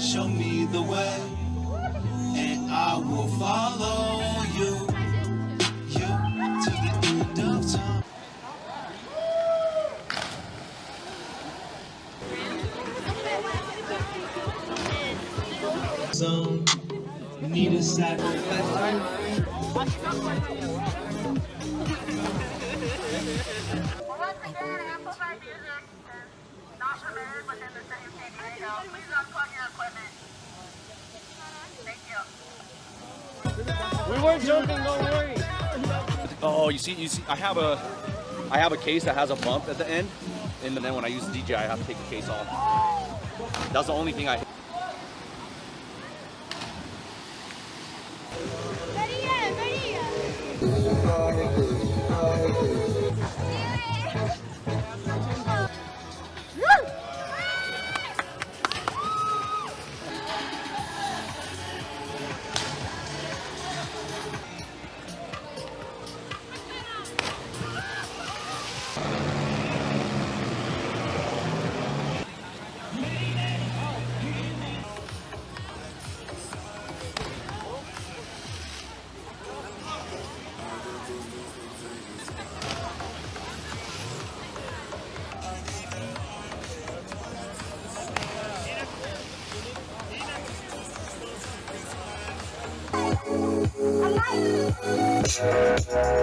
Show me the way, and I will follow you to the end of time. Some need a sacrifice. Not permitted within the city of San Diego. Please unplug your equipment. Thank you. We weren't joking, don't worry. Oh, you see, I have a case that has a bump at the end, and then when I use the DJ, I have to take the case off. That's the only thing I.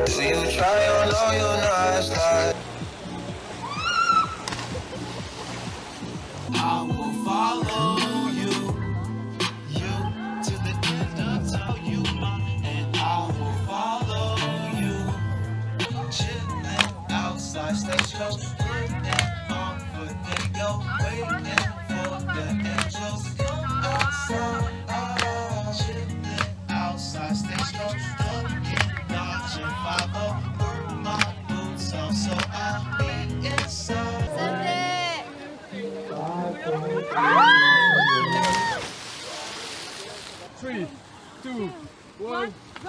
See you try on all your nights like I will follow you to the end of time. You mine, and I will follow you. Chillin' outside, stay close, putting on foot and go, waiting for the angels to come outside. Chillin' outside, stay close, looking, watching 5-0, work my boots off, so I'll be inside. 3, 2, 1, go!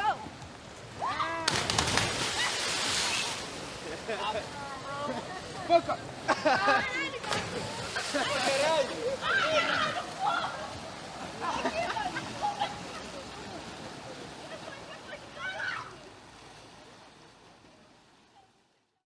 fuck up.